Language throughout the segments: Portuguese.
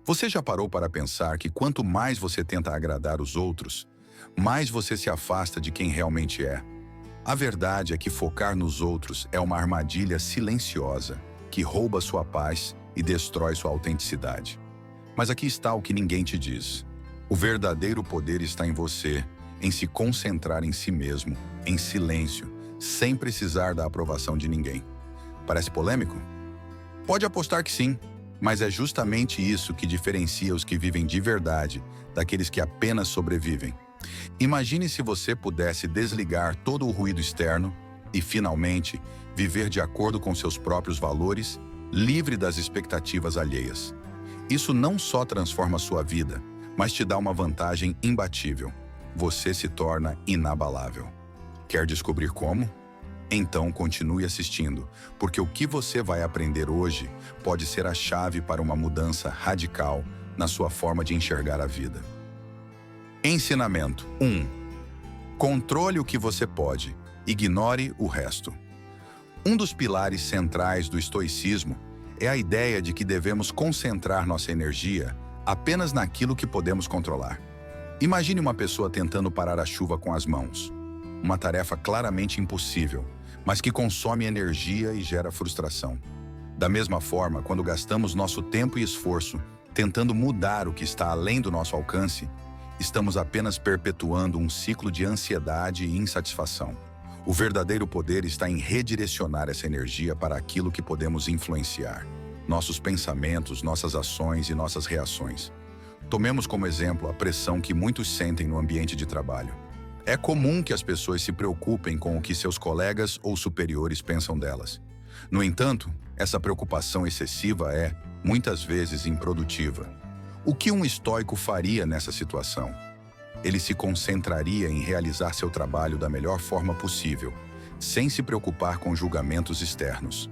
Você já parou para pensar que quanto mais você tenta agradar os outros, mais você se afasta de quem realmente é? A verdade é que focar nos outros é uma armadilha silenciosa que rouba sua paz e destrói sua autenticidade. Mas aqui está o que ninguém te diz. O verdadeiro poder está em você, em se concentrar em si mesmo, em silêncio, sem precisar da aprovação de ninguém. Parece polêmico? Pode apostar que sim, mas é justamente isso que diferencia os que vivem de verdade daqueles que apenas sobrevivem. Imagine se você pudesse desligar todo o ruído externo e, finalmente, viver de acordo com seus próprios valores, livre das expectativas alheias. Isso não só transforma sua vida, mas te dá uma vantagem imbatível. Você se torna inabalável. Quer descobrir como? Então continue assistindo, porque o que você vai aprender hoje pode ser a chave para uma mudança radical na sua forma de enxergar a vida. Ensinamento 1. Controle o que você pode, ignore o resto. Um dos pilares centrais do estoicismo é a ideia de que devemos concentrar nossa energia apenas naquilo que podemos controlar. Imagine uma pessoa tentando parar a chuva com as mãos. Uma tarefa claramente impossível, mas que consome energia e gera frustração. Da mesma forma, quando gastamos nosso tempo e esforço tentando mudar o que está além do nosso alcance, estamos apenas perpetuando um ciclo de ansiedade e insatisfação. O verdadeiro poder está em redirecionar essa energia para aquilo que podemos influenciar: nossos pensamentos, nossas ações e nossas reações. Tomemos como exemplo a pressão que muitos sentem no ambiente de trabalho. É comum que as pessoas se preocupem com o que seus colegas ou superiores pensam delas. No entanto, essa preocupação excessiva é, muitas vezes, improdutiva. O que um estoico faria nessa situação? Ele se concentraria em realizar seu trabalho da melhor forma possível, sem se preocupar com julgamentos externos.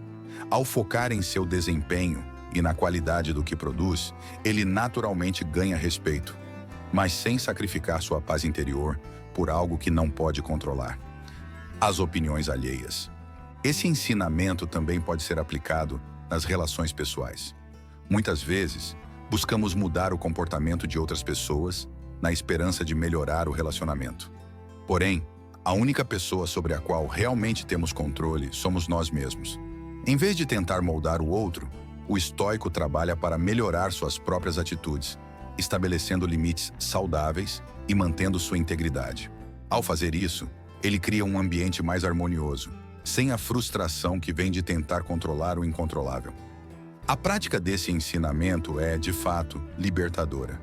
Ao focar em seu desempenho e na qualidade do que produz, ele naturalmente ganha respeito, mas sem sacrificar sua paz interior por algo que não pode controlar: as opiniões alheias. Esse ensinamento também pode ser aplicado nas relações pessoais. Muitas vezes, buscamos mudar o comportamento de outras pessoas na esperança de melhorar o relacionamento. Porém, a única pessoa sobre a qual realmente temos controle somos nós mesmos. Em vez de tentar moldar o outro, o estoico trabalha para melhorar suas próprias atitudes, estabelecendo limites saudáveis e mantendo sua integridade. Ao fazer isso, ele cria um ambiente mais harmonioso, sem a frustração que vem de tentar controlar o incontrolável. A prática desse ensinamento é, de fato, libertadora.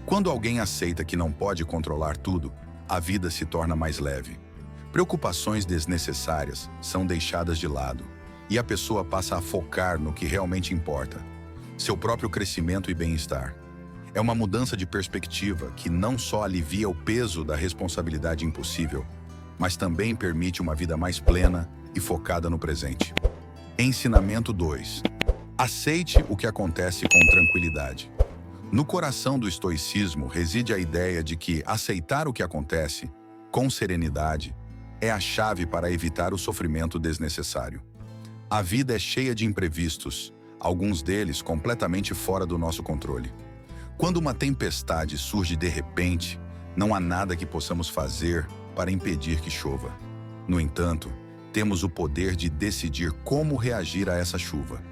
Quando alguém aceita que não pode controlar tudo, a vida se torna mais leve. Preocupações desnecessárias são deixadas de lado, e a pessoa passa a focar no que realmente importa: seu próprio crescimento e bem-estar. É uma mudança de perspectiva que não só alivia o peso da responsabilidade impossível, mas também permite uma vida mais plena e focada no presente. Ensinamento 2. Aceite o que acontece com tranquilidade. No coração do estoicismo reside a ideia de que aceitar o que acontece, com serenidade, é a chave para evitar o sofrimento desnecessário. A vida é cheia de imprevistos, alguns deles completamente fora do nosso controle. Quando uma tempestade surge de repente, não há nada que possamos fazer para impedir que chova. No entanto, temos o poder de decidir como reagir a essa chuva.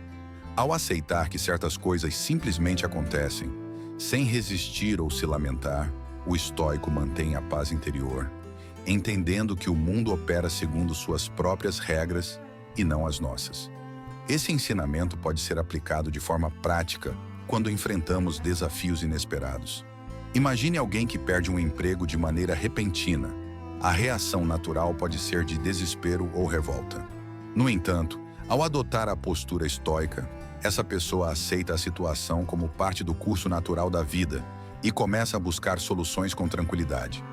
Ao aceitar que certas coisas simplesmente acontecem, sem resistir ou se lamentar, o estoico mantém a paz interior, entendendo que o mundo opera segundo suas próprias regras e não as nossas. Esse ensinamento pode ser aplicado de forma prática quando enfrentamos desafios inesperados. Imagine alguém que perde um emprego de maneira repentina. A reação natural pode ser de desespero ou revolta. No entanto, ao adotar a postura estoica, essa pessoa aceita a situação como parte do curso natural da vida e começa a buscar soluções com tranquilidade.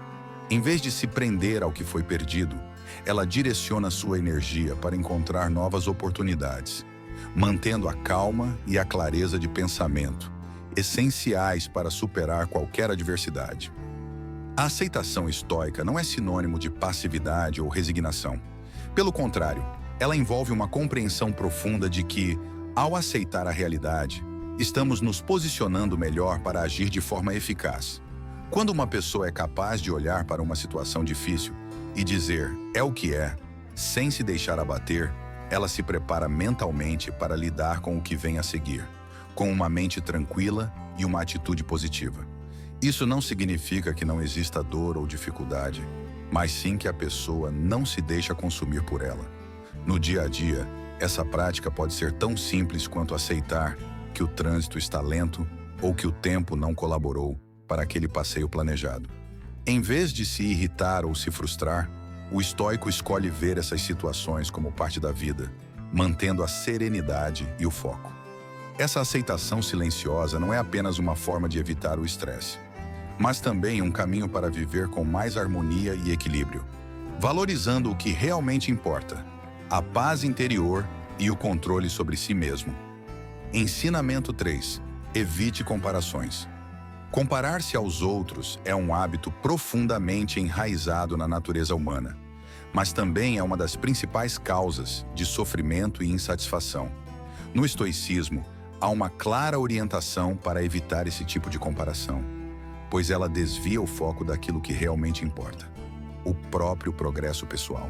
Em vez de se prender ao que foi perdido, ela direciona sua energia para encontrar novas oportunidades, mantendo a calma e a clareza de pensamento, essenciais para superar qualquer adversidade. A aceitação estoica não é sinônimo de passividade ou resignação. Pelo contrário, ela envolve uma compreensão profunda de que, ao aceitar a realidade, estamos nos posicionando melhor para agir de forma eficaz. Quando uma pessoa é capaz de olhar para uma situação difícil e dizer "é o que é", sem se deixar abater, ela se prepara mentalmente para lidar com o que vem a seguir, com uma mente tranquila e uma atitude positiva. Isso não significa que não exista dor ou dificuldade, mas sim que a pessoa não se deixa consumir por ela. No dia a dia, essa prática pode ser tão simples quanto aceitar que o trânsito está lento ou que o tempo não colaborou para aquele passeio planejado. Em vez de se irritar ou se frustrar, o estoico escolhe ver essas situações como parte da vida, mantendo a serenidade e o foco. Essa aceitação silenciosa não é apenas uma forma de evitar o estresse, mas também um caminho para viver com mais harmonia e equilíbrio, valorizando o que realmente importa, a paz interior e o controle sobre si mesmo. Ensinamento 3. Evite comparações. Comparar-se aos outros é um hábito profundamente enraizado na natureza humana, mas também é uma das principais causas de sofrimento e insatisfação. No estoicismo, há uma clara orientação para evitar esse tipo de comparação, pois ela desvia o foco daquilo que realmente importa, o próprio progresso pessoal.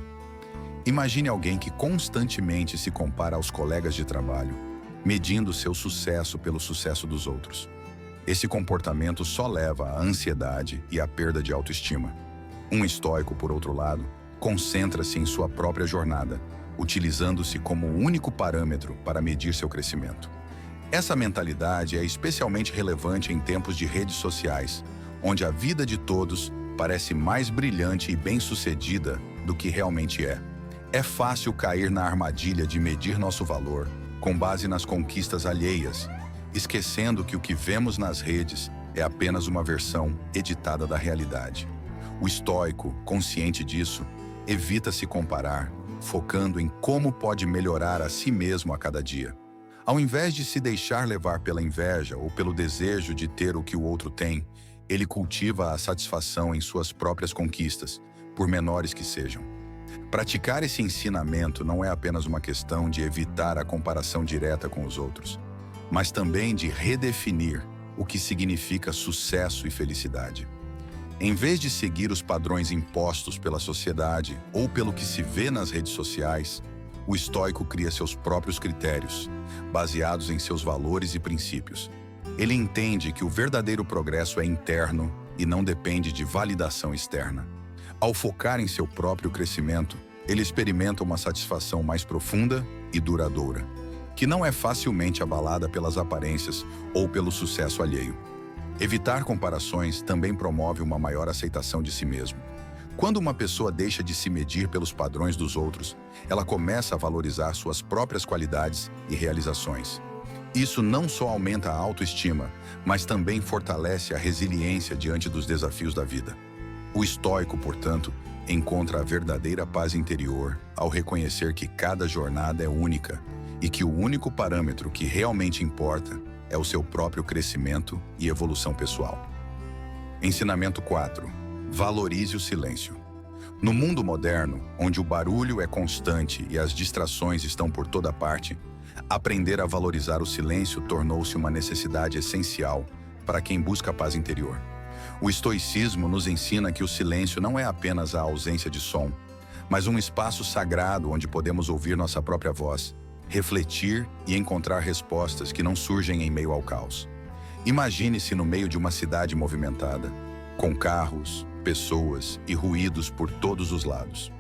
Imagine alguém que constantemente se compara aos colegas de trabalho, medindo seu sucesso pelo sucesso dos outros. Esse comportamento só leva à ansiedade e à perda de autoestima. Um estoico, por outro lado, concentra-se em sua própria jornada, utilizando-se como o único parâmetro para medir seu crescimento. Essa mentalidade é especialmente relevante em tempos de redes sociais, onde a vida de todos parece mais brilhante e bem-sucedida do que realmente é. É fácil cair na armadilha de medir nosso valor com base nas conquistas alheias, esquecendo que o que vemos nas redes é apenas uma versão editada da realidade. O estoico, consciente disso, evita se comparar, focando em como pode melhorar a si mesmo a cada dia. Ao invés de se deixar levar pela inveja ou pelo desejo de ter o que o outro tem, ele cultiva a satisfação em suas próprias conquistas, por menores que sejam. Praticar esse ensinamento não é apenas uma questão de evitar a comparação direta com os outros, mas também de redefinir o que significa sucesso e felicidade. Em vez de seguir os padrões impostos pela sociedade ou pelo que se vê nas redes sociais, o estoico cria seus próprios critérios, baseados em seus valores e princípios. Ele entende que o verdadeiro progresso é interno e não depende de validação externa. Ao focar em seu próprio crescimento, ele experimenta uma satisfação mais profunda e duradoura, que não é facilmente abalada pelas aparências ou pelo sucesso alheio. Evitar comparações também promove uma maior aceitação de si mesmo. Quando uma pessoa deixa de se medir pelos padrões dos outros, ela começa a valorizar suas próprias qualidades e realizações. Isso não só aumenta a autoestima, mas também fortalece a resiliência diante dos desafios da vida. O estoico, portanto, encontra a verdadeira paz interior ao reconhecer que cada jornada é única e que o único parâmetro que realmente importa é o seu próprio crescimento e evolução pessoal. Ensinamento 4. Valorize o silêncio. No mundo moderno, onde o barulho é constante e as distrações estão por toda parte, aprender a valorizar o silêncio tornou-se uma necessidade essencial para quem busca a paz interior. O estoicismo nos ensina que o silêncio não é apenas a ausência de som, mas um espaço sagrado onde podemos ouvir nossa própria voz, refletir e encontrar respostas que não surgem em meio ao caos. Imagine-se no meio de uma cidade movimentada, com carros, pessoas e ruídos por todos os lados.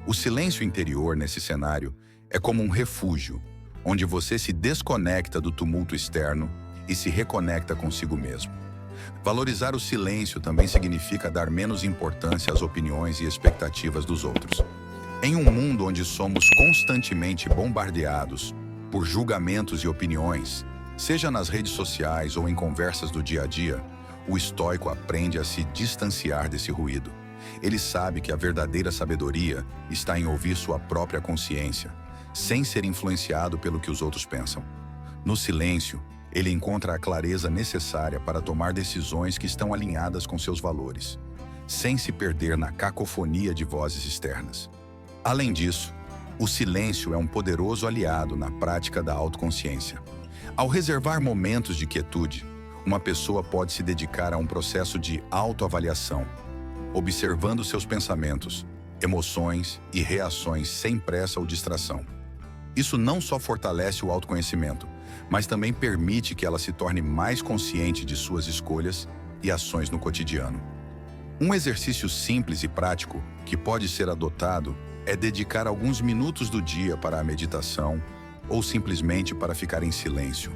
O silêncio interior nesse cenário é como um refúgio, onde você se desconecta do tumulto externo e se reconecta consigo mesmo. Valorizar o silêncio também significa dar menos importância às opiniões e expectativas dos outros. Em um mundo onde somos constantemente bombardeados por julgamentos e opiniões, seja nas redes sociais ou em conversas do dia a dia, o estoico aprende a se distanciar desse ruído. Ele sabe que a verdadeira sabedoria está em ouvir sua própria consciência, sem ser influenciado pelo que os outros pensam. No silêncio, ele encontra a clareza necessária para tomar decisões que estão alinhadas com seus valores, sem se perder na cacofonia de vozes externas. Além disso, o silêncio é um poderoso aliado na prática da autoconsciência. Ao reservar momentos de quietude, uma pessoa pode se dedicar a um processo de autoavaliação, observando seus pensamentos, emoções e reações sem pressa ou distração. Isso não só fortalece o autoconhecimento, mas também permite que ela se torne mais consciente de suas escolhas e ações no cotidiano. Um exercício simples e prático que pode ser adotado é dedicar alguns minutos do dia para a meditação ou simplesmente para ficar em silêncio,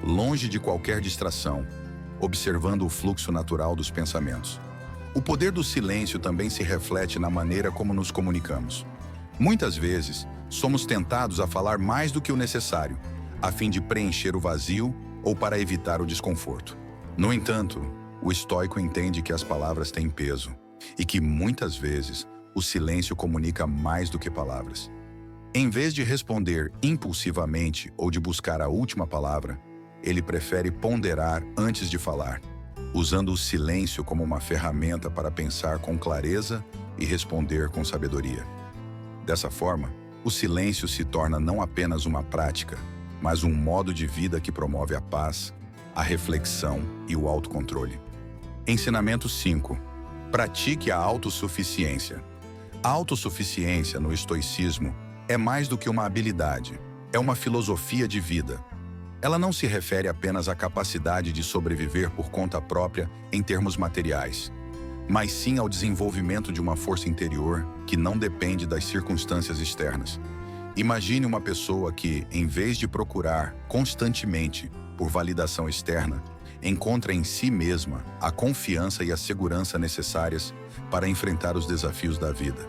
longe de qualquer distração, observando o fluxo natural dos pensamentos. O poder do silêncio também se reflete na maneira como nos comunicamos. Muitas vezes, somos tentados a falar mais do que o necessário, a fim de preencher o vazio ou para evitar o desconforto. No entanto, o estoico entende que as palavras têm peso e que, muitas vezes, o silêncio comunica mais do que palavras. Em vez de responder impulsivamente ou de buscar a última palavra, ele prefere ponderar antes de falar, usando o silêncio como uma ferramenta para pensar com clareza e responder com sabedoria. Dessa forma, o silêncio se torna não apenas uma prática, mas um modo de vida que promove a paz, a reflexão e o autocontrole. Ensinamento 5. Pratique a autossuficiência. A autossuficiência no estoicismo é mais do que uma habilidade, é uma filosofia de vida. Ela não se refere apenas à capacidade de sobreviver por conta própria em termos materiais, mas sim ao desenvolvimento de uma força interior que não depende das circunstâncias externas. Imagine uma pessoa que, em vez de procurar constantemente por validação externa, encontra em si mesma a confiança e a segurança necessárias para enfrentar os desafios da vida.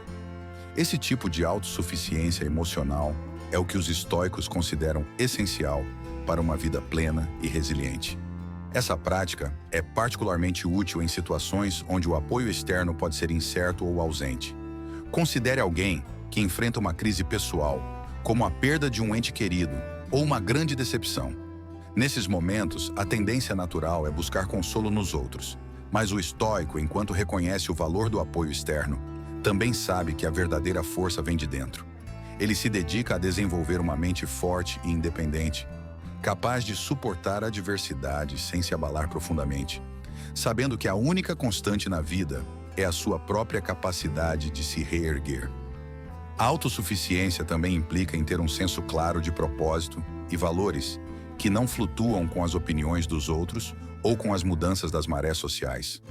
Esse tipo de autossuficiência emocional é o que os estoicos consideram essencial para uma vida plena e resiliente. Essa prática é particularmente útil em situações onde o apoio externo pode ser incerto ou ausente. Considere alguém que enfrenta uma crise pessoal, como a perda de um ente querido ou uma grande decepção. Nesses momentos, a tendência natural é buscar consolo nos outros, mas o estoico, enquanto reconhece o valor do apoio externo, também sabe que a verdadeira força vem de dentro. Ele se dedica a desenvolver uma mente forte e independente, capaz de suportar a adversidade sem se abalar profundamente, sabendo que a única constante na vida é a sua própria capacidade de se reerguer. A autossuficiência também implica em ter um senso claro de propósito e valores que não flutuam com as opiniões dos outros ou com as mudanças das marés sociais.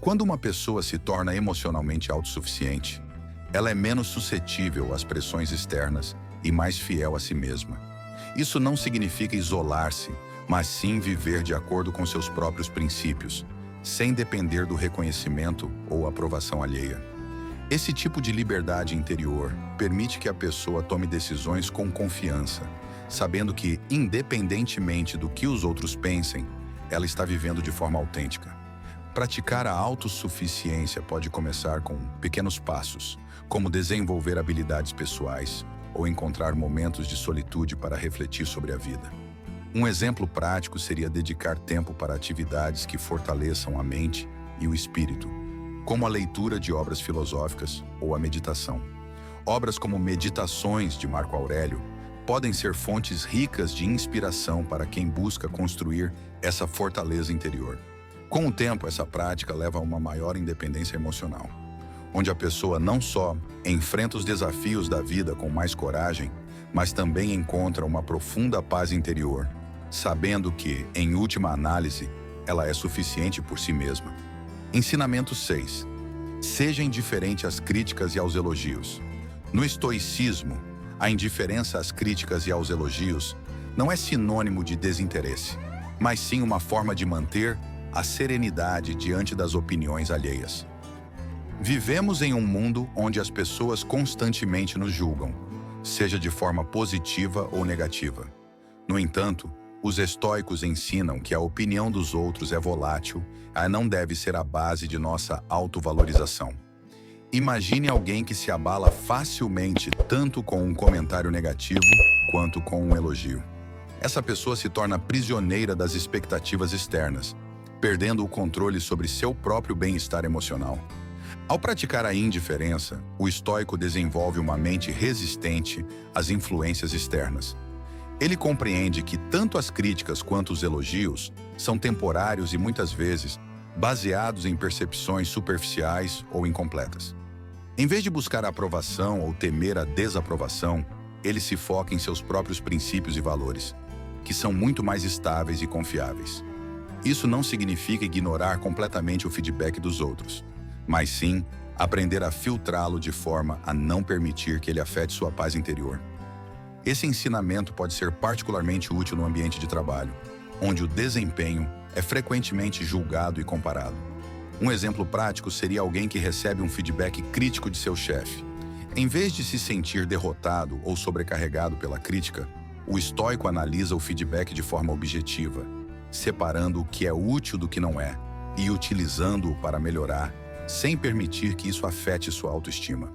Quando uma pessoa se torna emocionalmente autossuficiente, ela é menos suscetível às pressões externas e mais fiel a si mesma. Isso não significa isolar-se, mas sim viver de acordo com seus próprios princípios, sem depender do reconhecimento ou aprovação alheia. Esse tipo de liberdade interior permite que a pessoa tome decisões com confiança, sabendo que, independentemente do que os outros pensem, ela está vivendo de forma autêntica. Praticar a autossuficiência pode começar com pequenos passos, como desenvolver habilidades pessoais ou encontrar momentos de solitude para refletir sobre a vida. Um exemplo prático seria dedicar tempo para atividades que fortaleçam a mente e o espírito, como a leitura de obras filosóficas ou a meditação. Obras como Meditações, de Marco Aurélio, podem ser fontes ricas de inspiração para quem busca construir essa fortaleza interior. Com o tempo, essa prática leva a uma maior independência emocional, onde a pessoa não só enfrenta os desafios da vida com mais coragem, mas também encontra uma profunda paz interior, sabendo que, em última análise, ela é suficiente por si mesma. Ensinamento 6. Seja indiferente às críticas e aos elogios. No estoicismo, a indiferença às críticas e aos elogios não é sinônimo de desinteresse, mas sim uma forma de manter a serenidade diante das opiniões alheias. Vivemos em um mundo onde as pessoas constantemente nos julgam, seja de forma positiva ou negativa. No entanto, os estoicos ensinam que a opinião dos outros é volátil e não deve ser a base de nossa autovalorização. Imagine alguém que se abala facilmente tanto com um comentário negativo quanto com um elogio. Essa pessoa se torna prisioneira das expectativas externas, perdendo o controle sobre seu próprio bem-estar emocional. Ao praticar a indiferença, o estoico desenvolve uma mente resistente às influências externas. Ele compreende que tanto as críticas quanto os elogios são temporários e muitas vezes baseados em percepções superficiais ou incompletas. Em vez de buscar a aprovação ou temer a desaprovação, ele se foca em seus próprios princípios e valores, que são muito mais estáveis e confiáveis. Isso não significa ignorar completamente o feedback dos outros, mas sim aprender a filtrá-lo de forma a não permitir que ele afete sua paz interior. Esse ensinamento pode ser particularmente útil no ambiente de trabalho, onde o desempenho é frequentemente julgado e comparado. Um exemplo prático seria alguém que recebe um feedback crítico de seu chefe. Em vez de se sentir derrotado ou sobrecarregado pela crítica, o estoico analisa o feedback de forma objetiva, separando o que é útil do que não é e utilizando-o para melhorar, sem permitir que isso afete sua autoestima.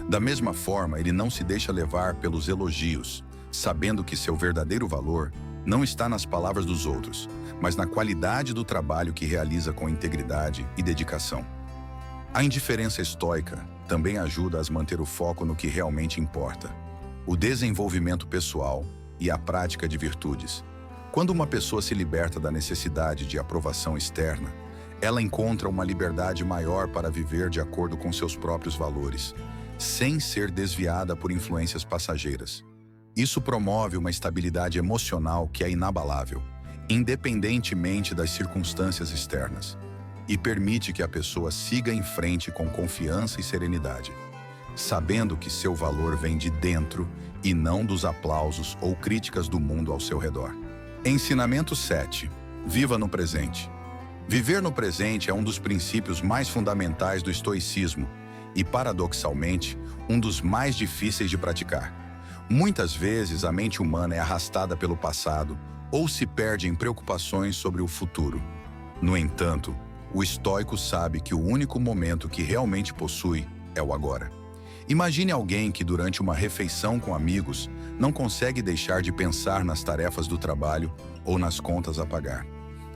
Da mesma forma, ele não se deixa levar pelos elogios, sabendo que seu verdadeiro valor não está nas palavras dos outros, mas na qualidade do trabalho que realiza com integridade e dedicação. A indiferença estoica também ajuda a manter o foco no que realmente importa: o desenvolvimento pessoal e a prática de virtudes. Quando uma pessoa se liberta da necessidade de aprovação externa, ela encontra uma liberdade maior para viver de acordo com seus próprios valores, sem ser desviada por influências passageiras. Isso promove uma estabilidade emocional que é inabalável, independentemente das circunstâncias externas, e permite que a pessoa siga em frente com confiança e serenidade, sabendo que seu valor vem de dentro e não dos aplausos ou críticas do mundo ao seu redor. Ensinamento 7. Viva no presente. Viver no presente é um dos princípios mais fundamentais do estoicismo e, paradoxalmente, um dos mais difíceis de praticar. Muitas vezes a mente humana é arrastada pelo passado ou se perde em preocupações sobre o futuro. No entanto, o estoico sabe que o único momento que realmente possui é o agora. Imagine alguém que durante uma refeição com amigos não consegue deixar de pensar nas tarefas do trabalho ou nas contas a pagar.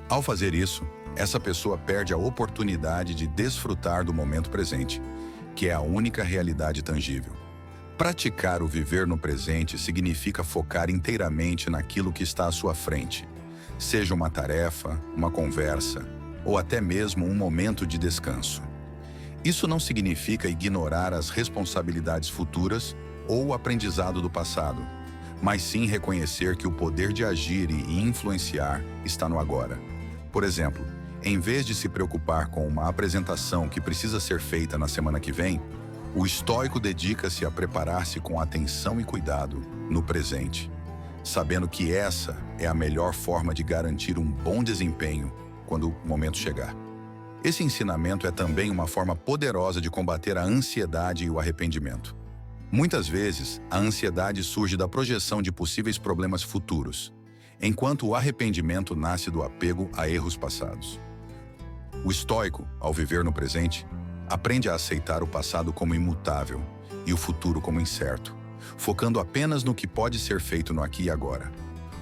Ao fazer isso, essa pessoa perde a oportunidade de desfrutar do momento presente, que é a única realidade tangível. Praticar o viver no presente significa focar inteiramente naquilo que está à sua frente, seja uma tarefa, uma conversa ou até mesmo um momento de descanso. Isso não significa ignorar as responsabilidades futuras ou o aprendizado do passado, mas sim reconhecer que o poder de agir e influenciar está no agora. Por exemplo, em vez de se preocupar com uma apresentação que precisa ser feita na semana que vem, o estoico dedica-se a preparar-se com atenção e cuidado no presente, sabendo que essa é a melhor forma de garantir um bom desempenho quando o momento chegar. Esse ensinamento é também uma forma poderosa de combater a ansiedade e o arrependimento. Muitas vezes, a ansiedade surge da projeção de possíveis problemas futuros, enquanto o arrependimento nasce do apego a erros passados. O estoico, ao viver no presente, aprende a aceitar o passado como imutável e o futuro como incerto, focando apenas no que pode ser feito no aqui e agora.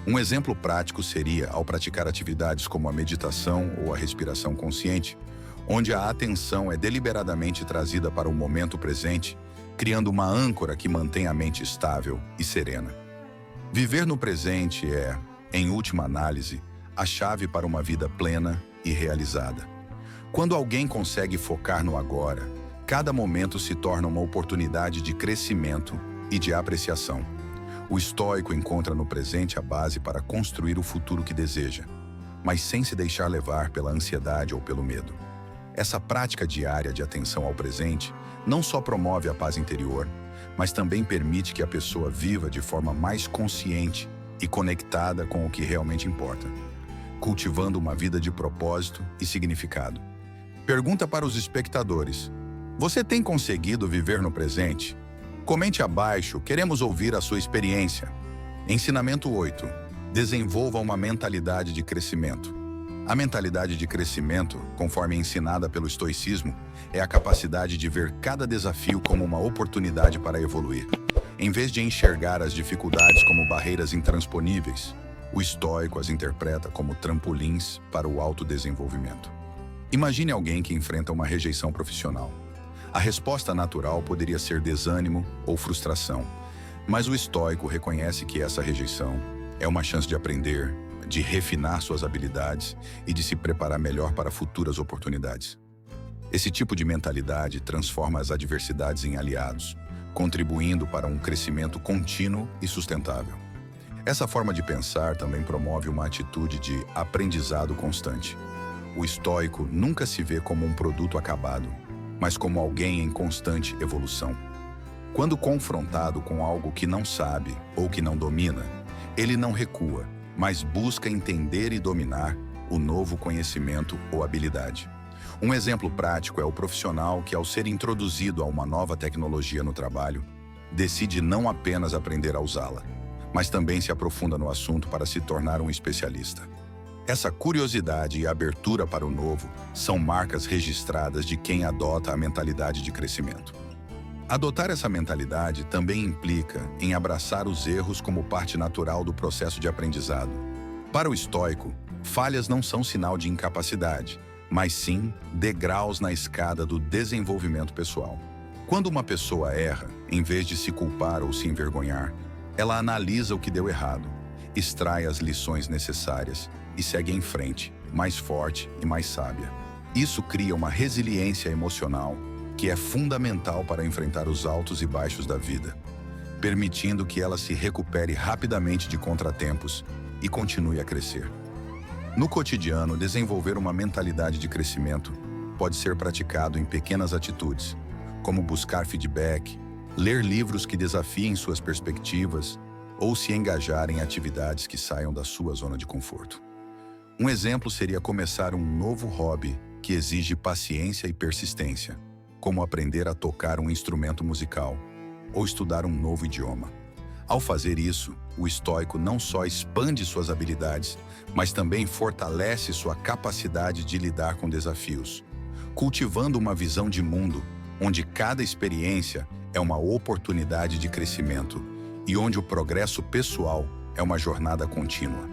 Um exemplo prático seria ao praticar atividades como a meditação ou a respiração consciente, onde a atenção é deliberadamente trazida para o momento presente, criando uma âncora que mantém a mente estável e serena. Viver no presente é, em última análise, a chave para uma vida plena e realizada. Quando alguém consegue focar no agora, cada momento se torna uma oportunidade de crescimento e de apreciação. O estoico encontra no presente a base para construir o futuro que deseja, mas sem se deixar levar pela ansiedade ou pelo medo. Essa prática diária de atenção ao presente não só promove a paz interior, mas também permite que a pessoa viva de forma mais consciente e conectada com o que realmente importa, cultivando uma vida de propósito e significado. Pergunta para os espectadores: você tem conseguido viver no presente? Comente abaixo, queremos ouvir a sua experiência. Ensinamento 8. Desenvolva uma mentalidade de crescimento. A mentalidade de crescimento, conforme ensinada pelo estoicismo, é a capacidade de ver cada desafio como uma oportunidade para evoluir. Em vez de enxergar as dificuldades como barreiras intransponíveis, o estoico as interpreta como trampolins para o autodesenvolvimento. Imagine alguém que enfrenta uma rejeição profissional. A resposta natural poderia ser desânimo ou frustração, mas o estoico reconhece que essa rejeição É uma chance de aprender, de refinar suas habilidades e de se preparar melhor para futuras oportunidades. Esse tipo de mentalidade transforma as adversidades em aliados, contribuindo para um crescimento contínuo e sustentável. Essa forma de pensar também promove uma atitude de aprendizado constante. O estoico nunca se vê como um produto acabado, mas como alguém em constante evolução. Quando confrontado com algo que não sabe ou que não domina, ele não recua, mas busca entender e dominar o novo conhecimento ou habilidade. Um exemplo prático é o profissional que, ao ser introduzido a uma nova tecnologia no trabalho, decide não apenas aprender a usá-la, mas também se aprofunda no assunto para se tornar um especialista. Essa curiosidade e abertura para o novo são marcas registradas de quem adota a mentalidade de crescimento. Adotar essa mentalidade também implica em abraçar os erros como parte natural do processo de aprendizado. Para o estoico, falhas não são sinal de incapacidade, mas sim degraus na escada do desenvolvimento pessoal. Quando uma pessoa erra, em vez de se culpar ou se envergonhar, ela analisa o que deu errado, extrai as lições necessárias e segue em frente, mais forte e mais sábia. Isso cria uma resiliência emocional que é fundamental para enfrentar os altos e baixos da vida, permitindo que ela se recupere rapidamente de contratempos e continue a crescer. No cotidiano, desenvolver uma mentalidade de crescimento pode ser praticado em pequenas atitudes, como buscar feedback, ler livros que desafiem suas perspectivas ou se engajar em atividades que saiam da sua zona de conforto. Um exemplo seria começar um novo hobby que exige paciência e persistência, como aprender a tocar um instrumento musical ou estudar um novo idioma. Ao fazer isso, o estoico não só expande suas habilidades, mas também fortalece sua capacidade de lidar com desafios, cultivando uma visão de mundo onde cada experiência é uma oportunidade de crescimento e onde o progresso pessoal é uma jornada contínua.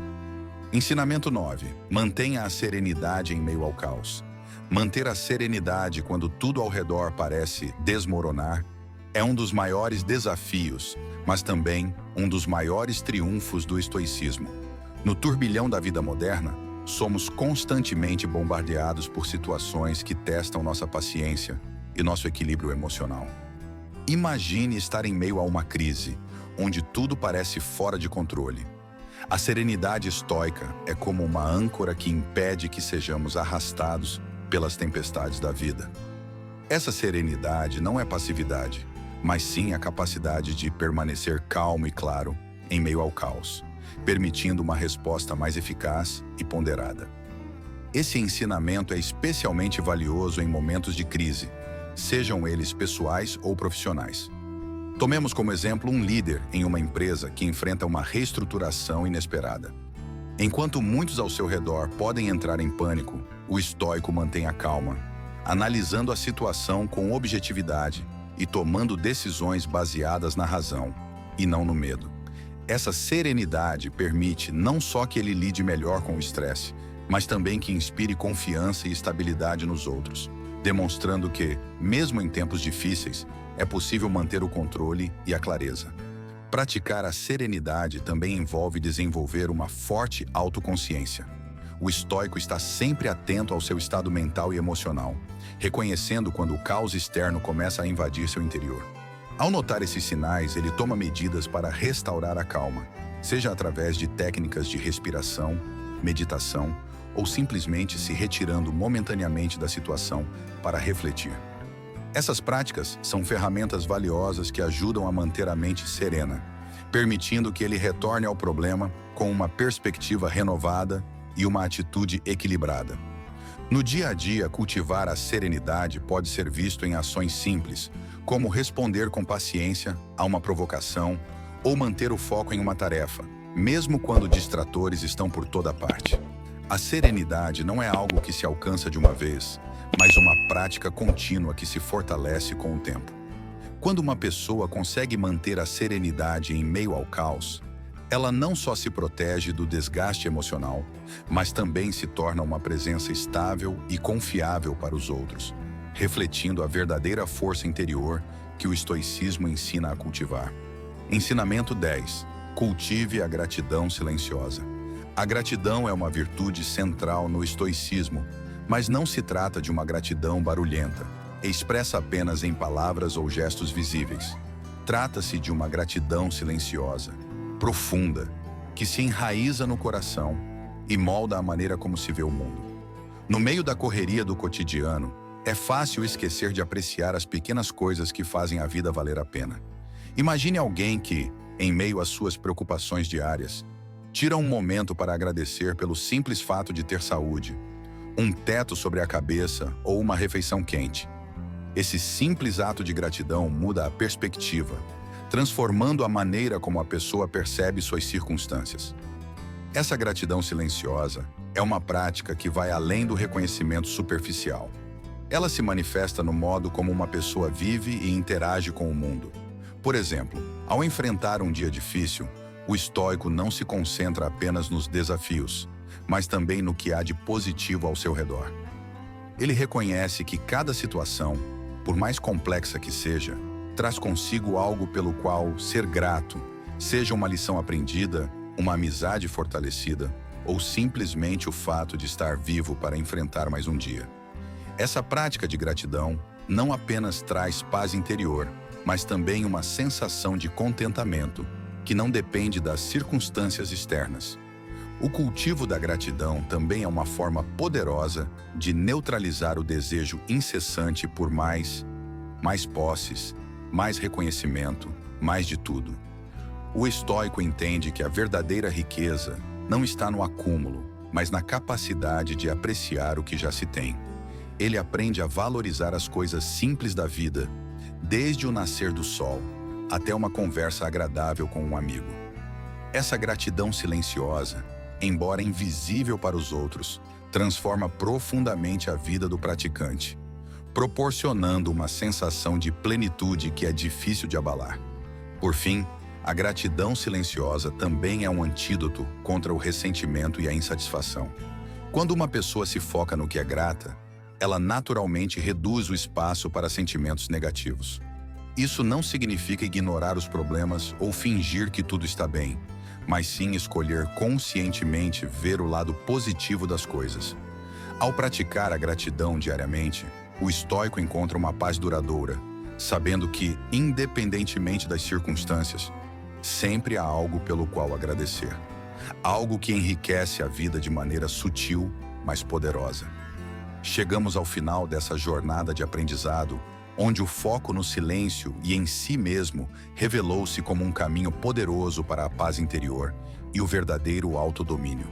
Ensinamento 9. Mantenha a serenidade em meio ao caos. Manter a serenidade quando tudo ao redor parece desmoronar é um dos maiores desafios, mas também um dos maiores triunfos do estoicismo. No turbilhão da vida moderna, somos constantemente bombardeados por situações que testam nossa paciência e nosso equilíbrio emocional. Imagine estar em meio a uma crise, onde tudo parece fora de controle. A serenidade estoica é como uma âncora que impede que sejamos arrastados pelas tempestades da vida. Essa serenidade não é passividade, mas sim a capacidade de permanecer calmo e claro em meio ao caos, permitindo uma resposta mais eficaz e ponderada. Esse ensinamento é especialmente valioso em momentos de crise, sejam eles pessoais ou profissionais. Tomemos como exemplo um líder em uma empresa que enfrenta uma reestruturação inesperada. Enquanto muitos ao seu redor podem entrar em pânico, o estoico mantém a calma, analisando a situação com objetividade e tomando decisões baseadas na razão, e não no medo. Essa serenidade permite não só que ele lide melhor com o estresse, mas também que inspire confiança e estabilidade nos outros, demonstrando que, mesmo em tempos difíceis, é possível manter o controle e a clareza. Praticar a serenidade também envolve desenvolver uma forte autoconsciência. O estoico está sempre atento ao seu estado mental e emocional, reconhecendo quando o caos externo começa a invadir seu interior. Ao notar esses sinais, ele toma medidas para restaurar a calma, seja através de técnicas de respiração, meditação ou simplesmente se retirando momentaneamente da situação para refletir. Essas práticas são ferramentas valiosas que ajudam a manter a mente serena, permitindo que ele retorne ao problema com uma perspectiva renovada e uma atitude equilibrada. No dia a dia, cultivar a serenidade pode ser visto em ações simples, como responder com paciência a uma provocação ou manter o foco em uma tarefa, mesmo quando distratores estão por toda parte. A serenidade não é algo que se alcança de uma vez, mas uma prática contínua que se fortalece com o tempo. Quando uma pessoa consegue manter a serenidade em meio ao caos, ela não só se protege do desgaste emocional, mas também se torna uma presença estável e confiável para os outros, refletindo a verdadeira força interior que o estoicismo ensina a cultivar. Ensinamento 10. Cultive a gratidão silenciosa. A gratidão é uma virtude central no estoicismo, mas não se trata de uma gratidão barulhenta, expressa apenas em palavras ou gestos visíveis. Trata-se de uma gratidão silenciosa, profunda, que se enraiza no coração e molda a maneira como se vê o mundo. No meio da correria do cotidiano, é fácil esquecer de apreciar as pequenas coisas que fazem a vida valer a pena. Imagine alguém que, em meio às suas preocupações diárias, tira um momento para agradecer pelo simples fato de ter saúde, um teto sobre a cabeça ou uma refeição quente. Esse simples ato de gratidão muda a perspectiva, transformando a maneira como a pessoa percebe suas circunstâncias. Essa gratidão silenciosa é uma prática que vai além do reconhecimento superficial. Ela se manifesta no modo como uma pessoa vive e interage com o mundo. Por exemplo, ao enfrentar um dia difícil, o estoico não se concentra apenas nos desafios, mas também no que há de positivo ao seu redor. Ele reconhece que cada situação, por mais complexa que seja, traz consigo algo pelo qual ser grato, seja uma lição aprendida, uma amizade fortalecida ou simplesmente o fato de estar vivo para enfrentar mais um dia. Essa prática de gratidão não apenas traz paz interior, mas também uma sensação de contentamento que não depende das circunstâncias externas. O cultivo da gratidão também é uma forma poderosa de neutralizar o desejo incessante por mais posses, mais reconhecimento, mais de tudo. O estoico entende que a verdadeira riqueza não está no acúmulo, mas na capacidade de apreciar o que já se tem. Ele aprende a valorizar as coisas simples da vida, desde o nascer do sol até uma conversa agradável com um amigo. Essa gratidão silenciosa, embora invisível para os outros, transforma profundamente a vida do praticante, proporcionando uma sensação de plenitude que é difícil de abalar. Por fim, a gratidão silenciosa também é um antídoto contra o ressentimento e a insatisfação. Quando uma pessoa se foca no que é grata, ela naturalmente reduz o espaço para sentimentos negativos. Isso não significa ignorar os problemas ou fingir que tudo está bem, mas sim escolher conscientemente ver o lado positivo das coisas. Ao praticar a gratidão diariamente, o estoico encontra uma paz duradoura, sabendo que, independentemente das circunstâncias, sempre há algo pelo qual agradecer. Algo que enriquece a vida de maneira sutil, mas poderosa. Chegamos ao final dessa jornada de aprendizado, onde o foco no silêncio e em si mesmo revelou-se como um caminho poderoso para a paz interior e o verdadeiro autodomínio.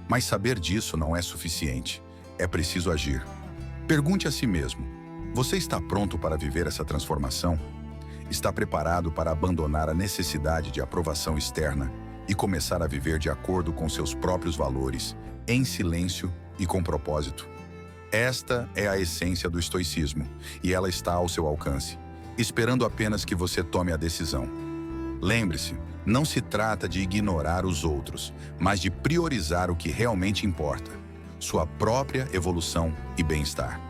Mas saber disso não é suficiente. É preciso agir. Pergunte a si mesmo: você está pronto para viver essa transformação? Está preparado para abandonar a necessidade de aprovação externa e começar a viver de acordo com seus próprios valores, em silêncio e com propósito? Esta é a essência do estoicismo, e ela está ao seu alcance, esperando apenas que você tome a decisão. Lembre-se, não se trata de ignorar os outros, mas de priorizar o que realmente importa: sua própria evolução e bem-estar.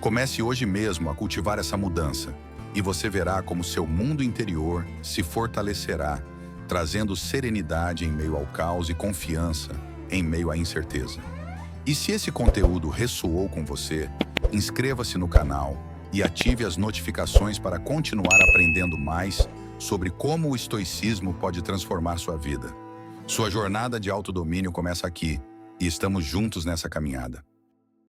Comece hoje mesmo a cultivar essa mudança, e você verá como seu mundo interior se fortalecerá, trazendo serenidade em meio ao caos e confiança em meio à incerteza. E se esse conteúdo ressoou com você, inscreva-se no canal e ative as notificações para continuar aprendendo mais sobre como o estoicismo pode transformar sua vida. Sua jornada de autodomínio começa aqui, e estamos juntos nessa caminhada.